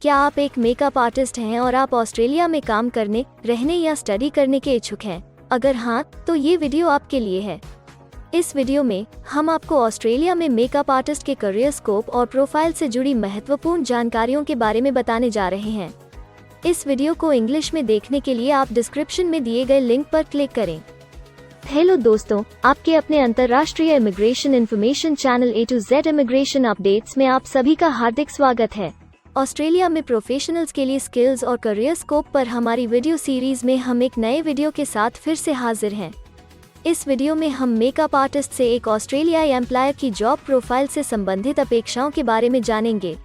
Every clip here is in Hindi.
क्या आप एक मेकअप आर्टिस्ट हैं और आप ऑस्ट्रेलिया में काम करने, रहने या स्टडी करने के इच्छुक हैं? अगर हाँ, तो ये वीडियो आपके लिए है। इस वीडियो में हम आपको ऑस्ट्रेलिया में मेकअप आर्टिस्ट के करियर स्कोप और प्रोफाइल से जुड़ी महत्वपूर्ण जानकारियों के बारे में बताने जा रहे हैं। इस वीडियो को इंग्लिश में देखने के लिए आप डिस्क्रिप्शन में दिए गए लिंक पर क्लिक करें। हेलो दोस्तों, आपके अपने अंतर्राष्ट्रीय immigration information channel A to Z immigration updates में आप सभी का हार्दिक स्वागत है। ऑस्ट्रेलिया में प्रोफेशनल्स के लिए स्किल्स और करियर स्कोप पर हमारी वीडियो सीरीज में हम एक नए वीडियो के साथ फिर से हाजिर हैं। इस वीडियो में हम मेकअप आर्टिस्ट से एक ऑस्ट्रेलियाई एम्प्लॉयर की जॉब प्रोफाइल से संबंधित अपेक्षाओं के बारे में जानेंगे।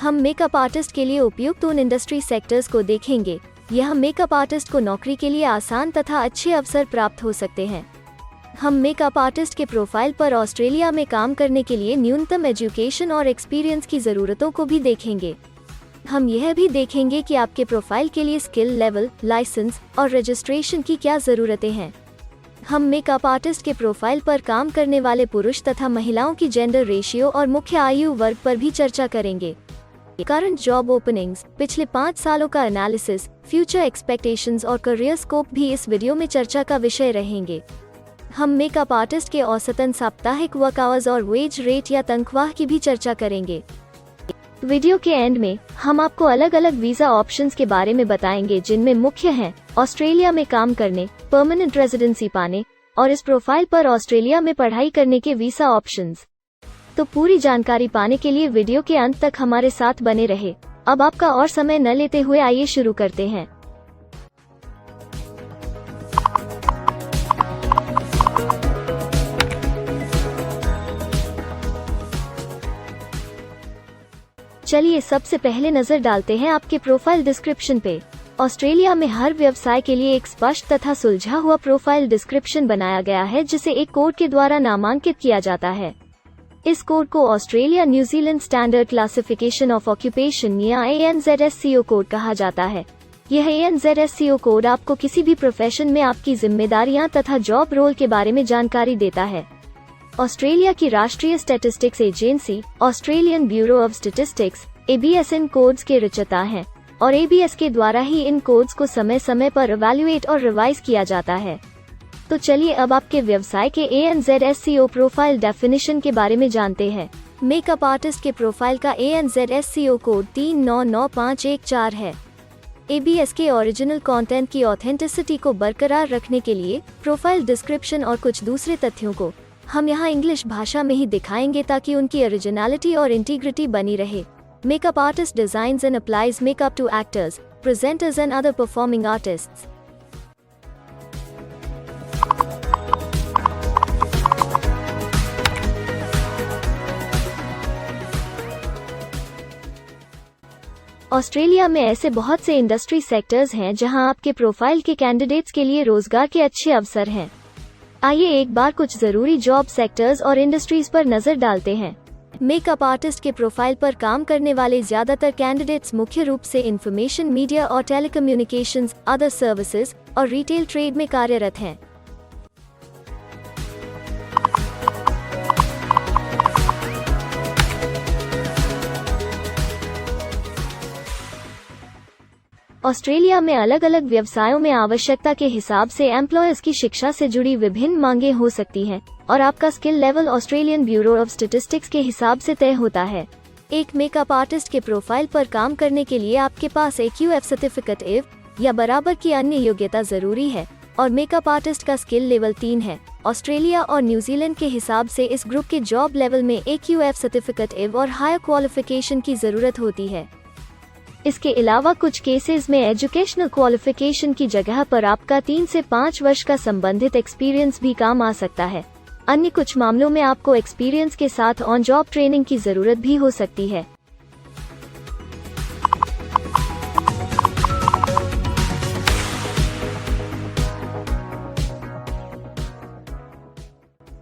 हम मेकअप आर्टिस्ट के लिए उपयुक्त उन इंडस्ट्री सेक्टर्स को देखेंगे। यह मेकअप आर्टिस्ट को नौकरी के लिए आसान तथा अच्छे अवसर प्राप्त हो सकते हैं। हम मेकअप आर्टिस्ट के प्रोफाइल पर ऑस्ट्रेलिया में काम करने के लिए न्यूनतम एजुकेशन और एक्सपीरियंस की ज़रूरतों को भी देखेंगे। हम यह भी देखेंगे कि आपके प्रोफाइल के लिए स्किल लेवल, लाइसेंस और रजिस्ट्रेशन की क्या ज़रूरतें हैं। हम मेकअप आर्टिस्ट के प्रोफाइल पर काम करने वाले पुरुष तथा महिलाओं की जेंडर रेशियो और मुख्य आयु वर्ग पर भी चर्चा करेंगे। करंट जॉब ओपनिंग्स, पिछले 5 सालों का एनालिसिस, फ्यूचर एक्सपेक्टेशंस और करियर स्कोप भी इस वीडियो में चर्चा का विषय रहेंगे। हम मेकअप आर्टिस्ट के औसतन साप्ताहिक वर्क आवर्स और वेज रेट या तनख्वाह की भी चर्चा करेंगे। वीडियो के एंड में हम आपको अलग अलग वीजा ऑप्शंस के बारे में बताएंगे, जिनमें मुख्य हैं ऑस्ट्रेलिया में काम करने, परमानेंट रेजिडेंसी पाने और इस प्रोफाइल पर ऑस्ट्रेलिया में पढ़ाई करने के वीजा ऑप्शंस। तो पूरी जानकारी पाने के लिए वीडियो के अंत तक हमारे साथ बने रहे। अब आपका और समय न लेते हुए आइए शुरू करते हैं। चलिए सबसे पहले नजर डालते हैं आपके प्रोफाइल डिस्क्रिप्शन पे। ऑस्ट्रेलिया में हर व्यवसाय के लिए एक स्पष्ट तथा सुलझा हुआ प्रोफाइल डिस्क्रिप्शन बनाया गया है, जिसे एक कोड के द्वारा नामांकित किया जाता है। इस कोड को Australia New Zealand standard classification of occupation या ANZSCO कोड कहा जाता है। यह ANZSCO कोड आपको किसी भी प्रोफेशन में आपकी जिम्मेदारियां तथा जॉब रोल के बारे में जानकारी देता है। ऑस्ट्रेलिया की राष्ट्रीय statistics agency Australian bureau of statistics ABS in codes के रचयिता हैं और ABS के द्वारा ही इन कोड्स को समय समय पर इवैल्यूएट और रिवाइज किया जाता है। तो चलिए अब आपके व्यवसाय के ANZSCO प्रोफाइल डेफिनेशन के बारे में जानते हैं। मेकअप आर्टिस्ट के प्रोफाइल का ANZSCO कोड 399514 है। ABS के ओरिजिनल कंटेंट की ऑथेंटिसिटी को बरकरार रखने के लिए प्रोफाइल डिस्क्रिप्शन और कुछ दूसरे तथ्यों को हम यहाँ इंग्लिश भाषा में ही दिखाएंगे, ताकि उनकी ओरिजिनलिटी और इंटीग्रिटी बनी रहे। Makeup artist designs and applies makeup to actors, presenters and other performing artists. Australia में ऐसे बहुत से इंडस्ट्री सेक्टर्स हैं जहां आपके प्रोफाइल के कैंडिडेट्स के लिए रोजगार के अच्छे अवसर हैं। आइए एक बार कुछ जरूरी जॉब सेक्टर्स और इंडस्ट्रीज पर नजर डालते हैं। मेकअप आर्टिस्ट के प्रोफाइल पर काम करने वाले ज्यादातर कैंडिडेट्स मुख्य रूप से इंफॉर्मेशन मीडिया और टेलीकम्युनिकेशंस, अदर सर्विसेज और रिटेल ट्रेड में कार्यरत हैं। ऑस्ट्रेलिया में अलग अलग व्यवसायों में आवश्यकता के हिसाब से एम्प्लॉयर्स की शिक्षा से जुड़ी विभिन्न मांगें हो सकती हैं और आपका skill level Australian bureau of statistics के हिसाब से तय होता है। एक मेकअप आर्टिस्ट के प्रोफाइल पर काम करने के लिए आपके पास AQF सर्टिफिकेट AF या बराबर की अन्य योग्यता जरूरी है और मेकअप आर्टिस्ट का स्किल लेवल 3 है। ऑस्ट्रेलिया और न्यूजीलैंड के हिसाब से इस ग्रुप के जॉब लेवल में AQF सर्टिफिकेट AF और हायर क्वालिफिकेशन की जरूरत होती है। इसके अलावा कुछ केसेस में एजुकेशनल क्वालिफिकेशन की जगह पर आपका 3 से 5 वर्ष का संबंधित एक्सपीरियंस भी काम आ सकता है। अन्य कुछ मामलों में आपको एक्सपीरियंस के साथ ऑन जॉब ट्रेनिंग की जरूरत भी हो सकती है।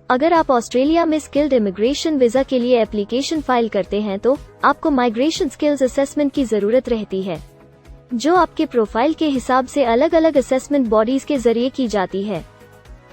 अगर आप ऑस्ट्रेलिया में स्किल्ड इमिग्रेशन वीजा के लिए एप्लीकेशन फाइल करते हैं तो आपको माइग्रेशन स्किल्स असेसमेंट की जरूरत रहती है, जो आपके प्रोफाइल के हिसाब से अलग अलग असेसमेंट बॉडीज के जरिए की जाती है।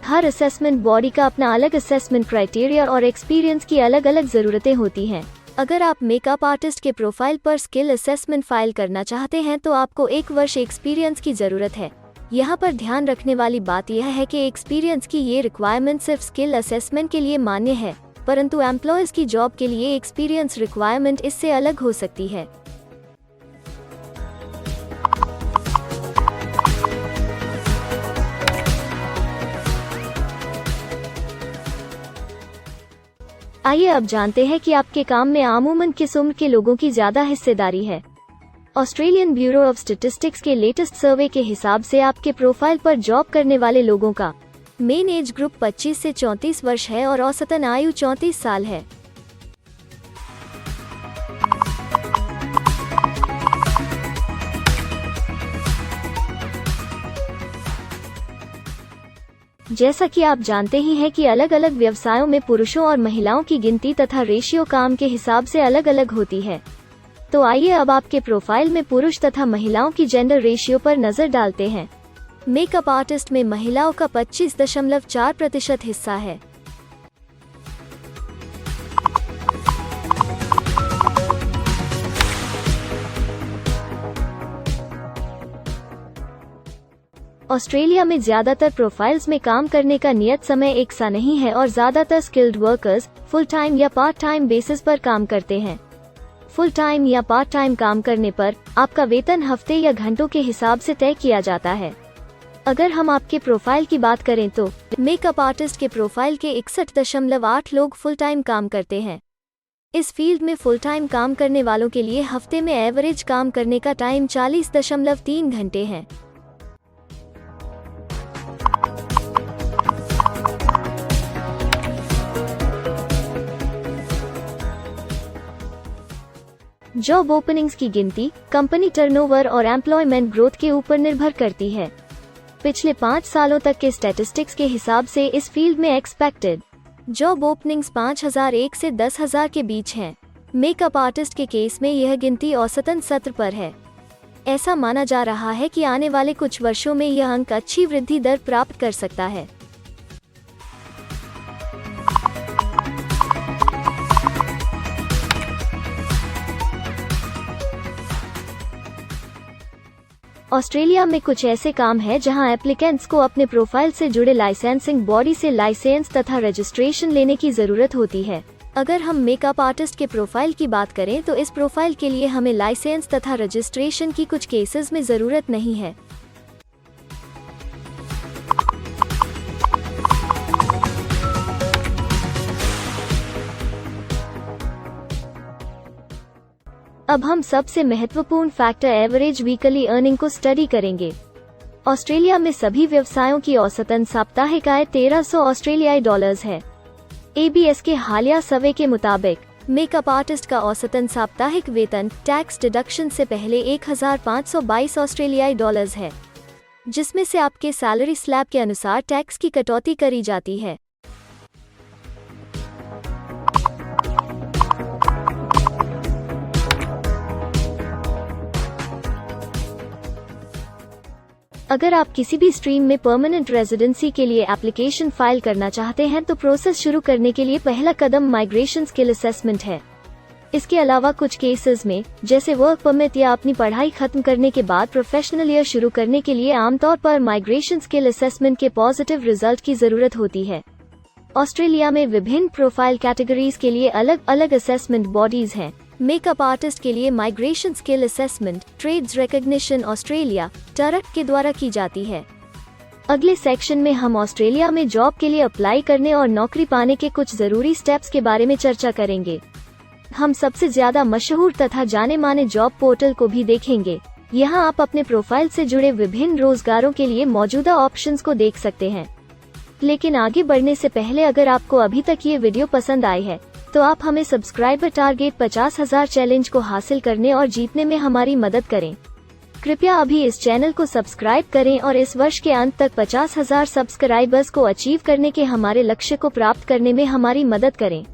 हर असेसमेंट बॉडी का अपना अलग असेसमेंट क्राइटेरिया और एक्सपीरियंस की अलग अलग जरूरतें होती हैं। अगर आप मेकअप आर्टिस्ट के प्रोफाइल पर स्किल असेसमेंट फाइल करना चाहते हैं तो आपको 1 वर्ष एक्सपीरियंस की ज़रूरत है। यहाँ पर ध्यान रखने वाली बात यह है कि एक्सपीरियंस की ये रिक्वायरमेंट सिर्फ स्किल असेसमेंट के लिए मान्य है, परंतु एम्प्लॉयज़ की जॉब के लिए एक्सपीरियंस रिक्वायरमेंट इससे अलग हो सकती है। आइए अब जानते हैं कि आपके काम में आमूमन किस उम्र के लोगों की ज्यादा हिस्सेदारी है। ऑस्ट्रेलियन ब्यूरो ऑफ स्टैटिस्टिक्स के लेटेस्ट सर्वे के हिसाब से आपके प्रोफाइल पर जॉब करने वाले लोगों का मेन एज ग्रुप 25 से 34 वर्ष है और औसतन आयु 34 साल है। जैसा कि आप जानते ही हैं कि अलग अलग व्यवसायों में पुरुषों और महिलाओं की गिनती तथा रेशियो काम के हिसाब से अलग अलग होती है। तो आइए अब आपके प्रोफाइल में पुरुष तथा महिलाओं की जेंडर रेशियो पर नजर डालते हैं। मेकअप आर्टिस्ट में महिलाओं का 25.4% हिस्सा है। ऑस्ट्रेलिया में ज्यादातर प्रोफाइल्स में काम करने का नियत समय एक सा नहीं है और ज्यादातर स्किल्ड वर्कर्स फुल टाइम या पार्ट टाइम बेसिस पर काम करते हैं। फुल टाइम या पार्ट टाइम काम करने पर आपका वेतन हफ्ते या घंटों के हिसाब से तय किया जाता है। अगर हम आपके प्रोफाइल की बात करें तो मेकअप आर्टिस्ट के प्रोफाइल के 61.8 लोग फुल टाइम काम करते हैं। इस फील्ड में फुल टाइम काम करने वालों के लिए हफ्ते में एवरेज काम करने का टाइम 40.3 घंटे है। जॉब ओपनिंग्स की गिनती कंपनी टर्नओवर और एम्प्लॉयमेंट ग्रोथ के ऊपर निर्भर करती है। पिछले 5 सालों तक के स्टैटिस्टिक्स के हिसाब से इस फील्ड में एक्सपेक्टेड जॉब ओपनिंग्स 5001 से 10,000 के बीच हैं। मेकअप आर्टिस्ट के केस में यह गिनती औसतन 17 पर है। ऐसा माना जा रहा है कि आने वाले कुछ वर्षों में यह अंक अच्छी वृद्धि दर प्राप्त कर सकता है। ऑस्ट्रेलिया में कुछ ऐसे काम हैं जहां एप्लीकेंट्स को अपने प्रोफाइल से जुड़े लाइसेंसिंग बॉडी से लाइसेंस तथा रजिस्ट्रेशन लेने की जरूरत होती है। अगर हम मेकअप आर्टिस्ट के प्रोफाइल की बात करें तो इस प्रोफाइल के लिए हमें लाइसेंस तथा रजिस्ट्रेशन की कुछ केसेस में जरूरत नहीं है। अब हम सबसे महत्वपूर्ण फैक्टर एवरेज वीकली अर्निंग को स्टडी करेंगे। ऑस्ट्रेलिया में सभी व्यवसायों की औसतन साप्ताहिक आय 1300 ऑस्ट्रेलियाई डॉलर्स है। ABS के हालिया सर्वे के मुताबिक मेकअप आर्टिस्ट का औसतन साप्ताहिक वेतन टैक्स डिडक्शन से पहले 1522 ऑस्ट्रेलियाई डॉलर्स है, जिसमें से आपके सैलरी स्लैब के अनुसार टैक्स की कटौती करी जाती है। अगर आप किसी भी स्ट्रीम में परमानेंट रेजिडेंसी के लिए एप्लीकेशन फाइल करना चाहते हैं तो प्रोसेस शुरू करने के लिए पहला कदम माइग्रेशन स्किल असेसमेंट है। इसके अलावा कुछ केसेस में जैसे वर्क परमिट या अपनी पढ़ाई खत्म करने के बाद प्रोफेशनल ईयर शुरू करने के लिए आमतौर पर माइग्रेशन स्किल असेसमेंट के पॉजिटिव रिजल्ट की जरूरत होती है। ऑस्ट्रेलिया में विभिन्न प्रोफाइल कैटेगरीज के लिए अलग अलग असेसमेंट बॉडीज हैं। मेकअप आर्टिस्ट के लिए migration skill assessment trades recognition Australia टरक के द्वारा की जाती है। अगले सेक्शन में हम ऑस्ट्रेलिया में जॉब के लिए अप्लाई करने और नौकरी पाने के कुछ जरूरी स्टेप्स के बारे में चर्चा करेंगे। हम सबसे ज्यादा मशहूर तथा जाने माने जॉब पोर्टल को भी देखेंगे। यहाँ आप अपने प्रोफाइल से जुड़े विभिन्न रोजगारों के लिए मौजूदा ऑप्शंस को देख सकते हैं। लेकिन आगे बढ़ने से पहले अगर आपको अभी तक ये वीडियो पसंद आई है तो आप हमें सब्सक्राइबर टारगेट 50,000 चैलेंज को हासिल करने और जीतने में हमारी मदद करें। कृपया अभी इस चैनल को सब्सक्राइब करें और इस वर्ष के अंत तक 50,000 सब्सक्राइबर्स को अचीव करने के हमारे लक्ष्य को प्राप्त करने में हमारी मदद करें।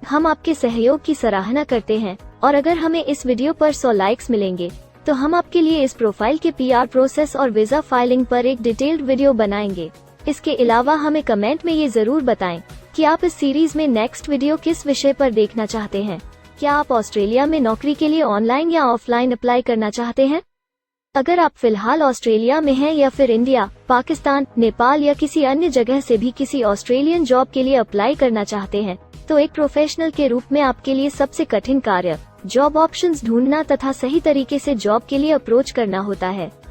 हम आपके सहयोग की सराहना करते हैं और अगर हमें इस वीडियो पर 100 लाइक्स मिलेंगे तो हम आपके लिए इस प्रोफाइल के PR प्रोसेस और वीजा फाइलिंग पर एक डिटेल्ड वीडियो बनाएंगे। इसके अलावा हमें कमेंट में ये जरूर बताएं कि आप इस सीरीज में नेक्स्ट वीडियो किस विषय पर देखना चाहते हैं। क्या आप ऑस्ट्रेलिया में नौकरी के लिए ऑनलाइन या ऑफलाइन अप्लाई करना चाहते हैं? अगर आप फिलहाल ऑस्ट्रेलिया में हैं या फिर इंडिया, पाकिस्तान, नेपाल या किसी अन्य जगह से भी किसी ऑस्ट्रेलियन जॉब के लिए अप्लाई करना चाहते हैं, तो एक प्रोफेशनल के रूप में आपके लिए सबसे कठिन कार्य जॉब ऑप्शंस ढूंढना तथा सही तरीके से जॉब के लिए अप्रोच करना होता है।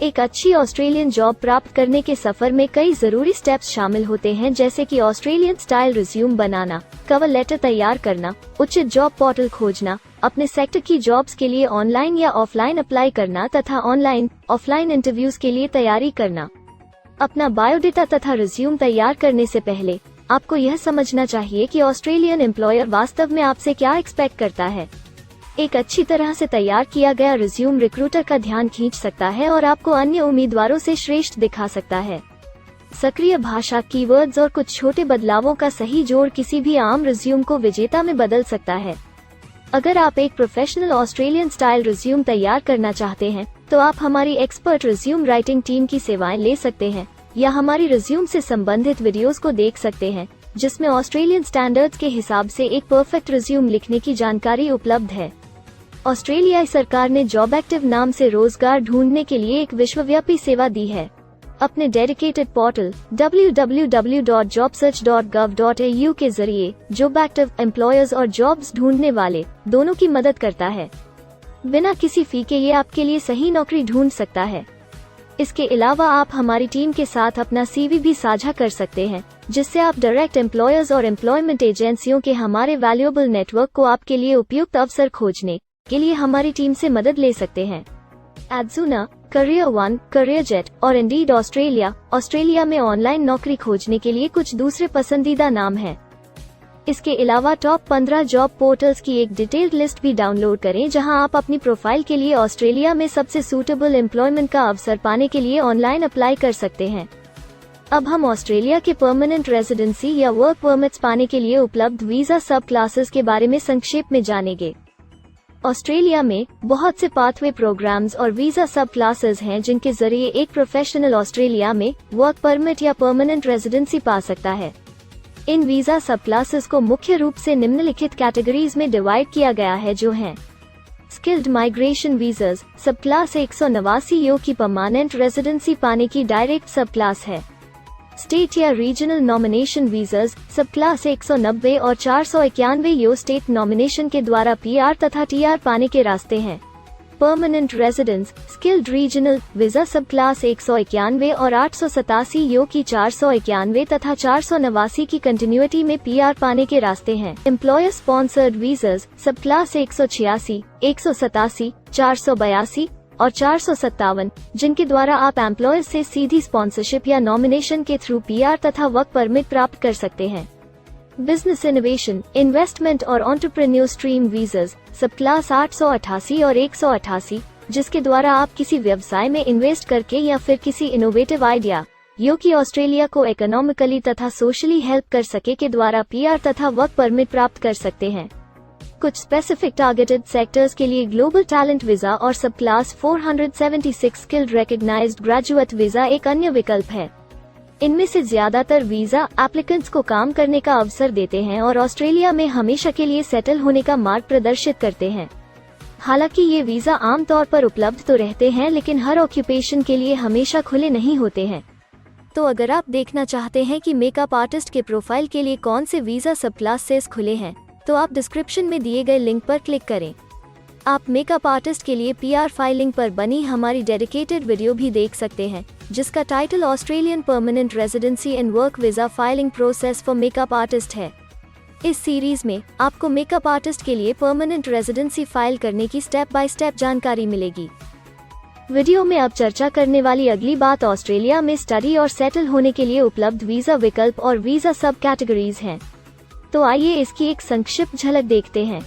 एक अच्छी ऑस्ट्रेलियन जॉब प्राप्त करने के सफर में कई जरूरी स्टेप्स शामिल होते हैं, जैसे कि ऑस्ट्रेलियन स्टाइल रिज्यूम बनाना, कवर लेटर तैयार करना, उचित जॉब पोर्टल खोजना, अपने सेक्टर की जॉब्स के लिए ऑनलाइन या ऑफलाइन अप्लाई करना तथा ऑनलाइन ऑफलाइन इंटरव्यूज के लिए तैयारी करना। अपना बायोडेटा तथा रिज्यूम तैयार करने से पहले आपको यह समझना चाहिए कि ऑस्ट्रेलियन एम्प्लॉयर वास्तव में आपसे क्या एक्सपेक्ट करता है। एक अच्छी तरह से तैयार किया गया रिज्यूम रिक्रूटर का ध्यान खींच सकता है और आपको अन्य उम्मीदवारों से श्रेष्ठ दिखा सकता है। सक्रिय भाषा, कीवर्ड्स और कुछ छोटे बदलावों का सही जोड़ किसी भी आम रिज्यूम को विजेता में बदल सकता है। अगर आप एक प्रोफेशनल ऑस्ट्रेलियन स्टाइल रिज्यूम तैयार करना चाहते हैं, तो आप हमारी एक्सपर्ट रिज्यूम राइटिंग टीम की सेवाएं ले सकते हैं या हमारी रिज्यूम से संबंधित वीडियोस को देख सकते हैं, जिसमें ऑस्ट्रेलियन स्टैंडर्ड्स के हिसाब से एक परफेक्ट रिज्यूम लिखने की जानकारी उपलब्ध है। ऑस्ट्रेलियाई सरकार ने जॉब एक्टिव नाम से रोजगार ढूंढने के लिए एक विश्वव्यापी सेवा दी है। अपने डेडिकेटेड पोर्टल www.jobsearch.gov.au के जरिए जॉब एक्टिव एम्प्लॉयर्स और जॉब्स ढूंढने वाले दोनों की मदद करता है। बिना किसी फी के ये आपके लिए सही नौकरी ढूंढ सकता है। इसके अलावा आप हमारी टीम के साथ अपना CV भी साझा कर सकते हैं, जिससे आप डायरेक्ट एम्प्लॉयर्स और एम्प्लॉयमेंट एजेंसियों के हमारे वैल्यूएबल नेटवर्क को आपके लिए उपयुक्त अवसर खोजने के लिए हमारी टीम से मदद ले सकते हैं। एडजूना, करियर वन, करियर जेट और इंडीड ऑस्ट्रेलिया में ऑनलाइन नौकरी खोजने के लिए कुछ दूसरे पसंदीदा नाम हैं। इसके अलावा टॉप 15 जॉब पोर्टल्स की एक डिटेल्ड लिस्ट भी डाउनलोड करें, जहां आप अपनी प्रोफाइल के लिए ऑस्ट्रेलिया में सबसे सूटेबल एम्प्लॉयमेंट का अवसर पाने के लिए ऑनलाइन अप्लाई कर सकते हैं। अब हम ऑस्ट्रेलिया के परमानेंट रेजिडेंसी या वर्क परमिट्स पाने के लिए उपलब्ध वीजा सब क्लासेस के बारे में संक्षेप में जानेंगे। ऑस्ट्रेलिया में बहुत से पाथवे प्रोग्राम्स और वीजा सब क्लासेस हैं, जिनके जरिए एक प्रोफेशनल ऑस्ट्रेलिया में वर्क परमिट या परमानेंट रेजिडेंसी पा सकता है। इन वीजा सब क्लासेस को मुख्य रूप से निम्नलिखित कैटेगरीज में डिवाइड किया गया है, जो हैं स्किल्ड माइग्रेशन वीजास सब क्लास 189 यो की परमानेंट रेजिडेंसी पाने की डायरेक्ट सब क्लास है। स्टेट या रीजनल नॉमिनेशन वीजास सब क्लास 190 और 491 यो स्टेट नॉमिनेशन के द्वारा PR तथा TR पाने के रास्ते हैं। Permanent residence skilled regional visa सब क्लास 191 और 887 यो की 491 तथा 489 की कंटिन्यूटी में PR पाने के रास्ते हैं। एम्प्लॉयर स्पॉन्सर्ड वीजास सब क्लास 186, 187, 482 और 457, जिनके द्वारा आप एम्प्लॉयर से सीधी स्पॉन्सरशिप या नॉमिनेशन के थ्रू PR तथा वर्क परमिट प्राप्त कर सकते हैं। बिजनेस इनोवेशन, इन्वेस्टमेंट और एंटरप्रेन्योर स्ट्रीम वीजास सब क्लास 888 और 188, जिसके द्वारा आप किसी व्यवसाय में इन्वेस्ट करके या फिर किसी इनोवेटिव आइडिया यो कि ऑस्ट्रेलिया को इकोनॉमिकली तथा सोशली हेल्प कर सके के द्वारा PR तथा वर्क परमिट प्राप्त कर सकते हैं। कुछ स्पेसिफिक टारगेटेड सेक्टर्स के लिए ग्लोबल टैलेंट वीजा और subclass 476 skilled recognised graduate visa एक अन्य विकल्प है। इनमें से ज्यादातर वीजा एप्लीकेंट्स को काम करने का अवसर देते हैं और ऑस्ट्रेलिया में हमेशा के लिए सेटल होने का मार्ग प्रदर्शित करते हैं। हालांकि ये वीजा आमतौर पर उपलब्ध तो रहते हैं, लेकिन हर ऑक्यूपेशन के लिए हमेशा खुले नहीं होते हैं। तो अगर आप देखना चाहते हैं कि मेकअप आर्टिस्ट के प्रोफाइल के लिए कौन से वीजा सब क्लासेस खुले हैं, तो आप डिस्क्रिप्शन में दिए गए लिंक पर क्लिक करें। आप मेकअप आर्टिस्ट के लिए PR फाइलिंग पर बनी हमारी डेडिकेटेड वीडियो भी देख सकते हैं, जिसका title Australian permanent residency and work visa filing process for makeup artist है। इस सीरीज में आपको मेकअप आर्टिस्ट के लिए परमानेंट रेजिडेंसी फाइल करने की स्टेप बाय स्टेप जानकारी मिलेगी। वीडियो में अब चर्चा करने वाली अगली बात ऑस्ट्रेलिया में स्टडी और सेटल होने के लिए उपलब्ध वीजा विकल्प और वीजा सब कैटेगरीज हैं। तो आइए इसकी एक संक्षिप्त झलक देखते हैं।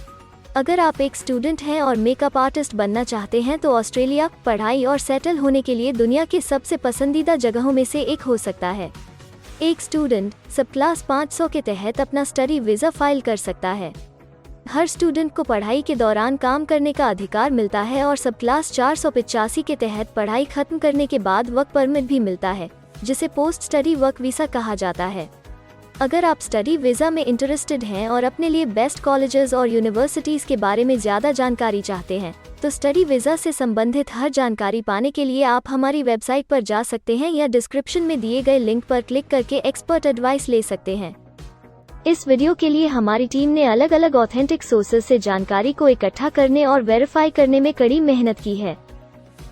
अगर आप एक स्टूडेंट हैं और मेकअप आर्टिस्ट बनना चाहते हैं, तो ऑस्ट्रेलिया पढ़ाई और सेटल होने के लिए दुनिया की सबसे पसंदीदा जगहों में से एक हो सकता है। एक स्टूडेंट सब क्लास 500 के तहत अपना स्टडी वीजा फाइल कर सकता है। हर स्टूडेंट को पढ़ाई के दौरान काम करने का अधिकार मिलता है और सब क्लास 485 के तहत पढ़ाई खत्म करने के बाद वर्क परमिट भी मिलता है, जिसे पोस्ट स्टडी वर्क वीजा कहा जाता है। अगर आप स्टडी वीज़ा में इंटरेस्टेड हैं और अपने लिए बेस्ट कॉलेजेस और यूनिवर्सिटीज़ के बारे में ज़्यादा जानकारी चाहते हैं, तो स्टडी वीज़ा से संबंधित हर जानकारी पाने के लिए आप हमारी वेबसाइट पर जा सकते हैं या डिस्क्रिप्शन में दिए गए लिंक पर क्लिक करके एक्सपर्ट एडवाइस ले सकते हैं। इस वीडियो के लिए हमारी टीम ने अलग अलग ऑथेंटिक सोर्सेज से जानकारी को इकट्ठा करने और वेरीफाई करने में कड़ी मेहनत की है।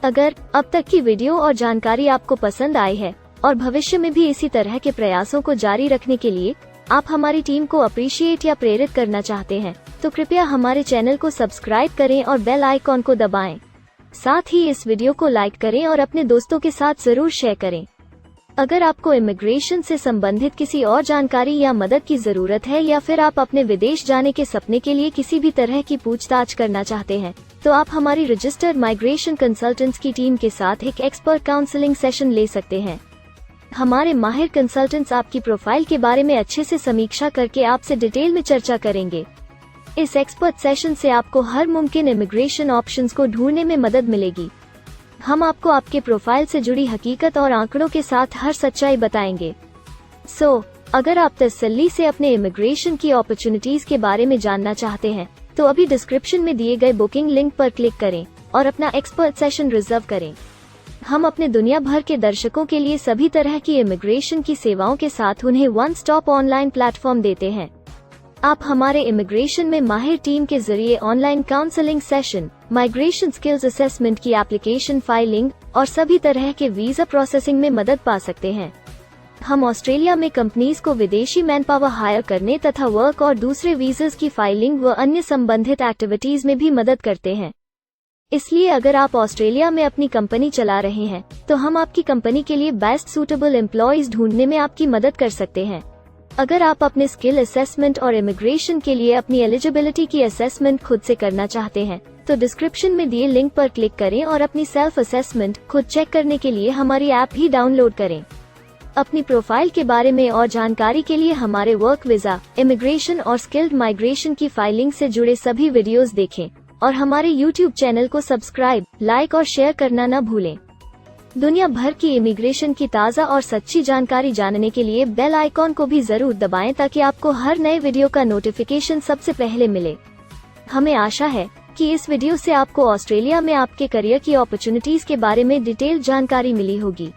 अगर अब तक की वीडियो और जानकारी आपको पसंद आई है और भविष्य में भी इसी तरह के प्रयासों को जारी रखने के लिए आप हमारी टीम को अप्रिशिएट या प्रेरित करना चाहते हैं, तो कृपया हमारे चैनल को सब्सक्राइब करें और बेल आइकॉन को दबाएं। साथ ही इस वीडियो को लाइक करें और अपने दोस्तों के साथ जरूर शेयर करें। अगर आपको इमिग्रेशन से संबंधित किसी और जानकारी या मदद की जरूरत है या फिर आप अपने विदेश जाने के सपने के लिए किसी भी तरह की पूछताछ करना चाहते हैं, तो आप हमारी रजिस्टर्ड माइग्रेशन कंसल्टेंट्स की टीम के साथ एक एक्सपर्ट काउंसलिंग सेशन ले सकते हैं। हमारे माहिर कंसल्टेंट्स आपकी प्रोफाइल के बारे में अच्छे से समीक्षा करके आपसे डिटेल में चर्चा करेंगे। इस एक्सपर्ट सेशन से आपको हर मुमकिन इमिग्रेशन ऑप्शंस को ढूंढने में मदद मिलेगी। हम आपको आपके प्रोफाइल से जुड़ी हकीकत और आंकड़ों के साथ हर सच्चाई बताएंगे। अगर आप तसल्ली से अपने इमिग्रेशन की अपॉर्चुनिटीज के बारे में जानना चाहते हैं, तो अभी डिस्क्रिप्शन में दिए गए बुकिंग लिंक पर क्लिक करें और अपना एक्सपर्ट सेशन रिजर्व करें। हम अपने दुनिया भर के दर्शकों के लिए सभी तरह की इमिग्रेशन की सेवाओं के साथ उन्हें वन स्टॉप ऑनलाइन प्लेटफॉर्म देते हैं। आप हमारे इमिग्रेशन में माहिर टीम के जरिए online counselling session, migration skills assessment की एप्लीकेशन फाइलिंग और सभी तरह के वीजा प्रोसेसिंग में मदद पा सकते हैं। हम ऑस्ट्रेलिया में कंपनीज को विदेशी मैन पावर हायर करने तथा वर्क और दूसरे वीजास की फाइलिंग व अन्य संबंधित एक्टिविटीज में भी मदद करते हैं। इसलिए अगर आप ऑस्ट्रेलिया में अपनी कंपनी चला रहे हैं, तो हम आपकी कंपनी के लिए बेस्ट सूटेबल एम्प्लॉयज ढूंढने में आपकी मदद कर सकते हैं। अगर आप अपने स्किल असेसमेंट और इमिग्रेशन के लिए अपनी एलिजिबिलिटी की असेसमेंट खुद से करना चाहते हैं, तो डिस्क्रिप्शन में दिए लिंक पर क्लिक करें और अपनी सेल्फ असेसमेंट खुद चेक करने के लिए हमारी ऐप भी डाउनलोड करें। अपनी प्रोफाइल के बारे में और जानकारी के लिए हमारे वर्क वीजा, इमिग्रेशन और स्किल्ड माइग्रेशन की फाइलिंग से जुड़े सभी वीडियोस देखें और हमारे YouTube चैनल को सब्सक्राइब, लाइक और शेयर करना न भूलें। दुनिया भर की इमिग्रेशन की ताज़ा और सच्ची जानकारी जानने के लिए बेल आइकॉन को भी जरूर दबाएं ताकि आपको हर नए वीडियो का नोटिफिकेशन सबसे पहले मिले। हमें आशा है कि इस वीडियो से आपको ऑस्ट्रेलिया में आपके करियर की अपॉर्चुनिटीज के बारे में डिटेल जानकारी मिली होगी।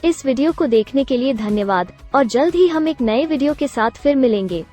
इस वीडियो को देखने के लिए धन्यवाद और जल्द ही हम एक नए वीडियो के साथ फिर मिलेंगे।